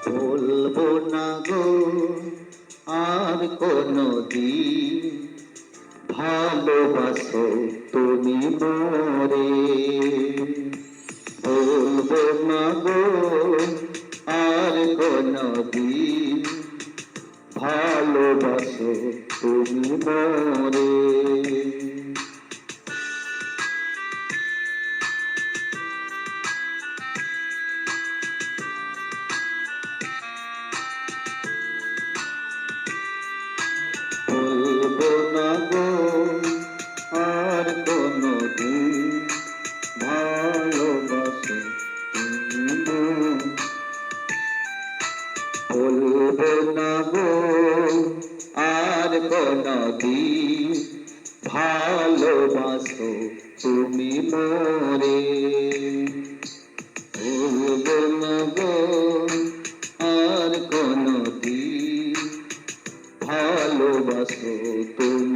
বলবো না গো আর কোনদিন, ভালোবাসো তুমি মোরে। বলবো না গো আর কোনদিন, ভালোবাসো তুমি মোরে। বলবো না গো আর কোনদিন, ভালোবাসো তুমি মোরে। বলবো না গো আর কোনদিন, ভালোবাসো তুমি মোরে। বলবো না গো আর কোনদিন, ভালোবাসো তুমি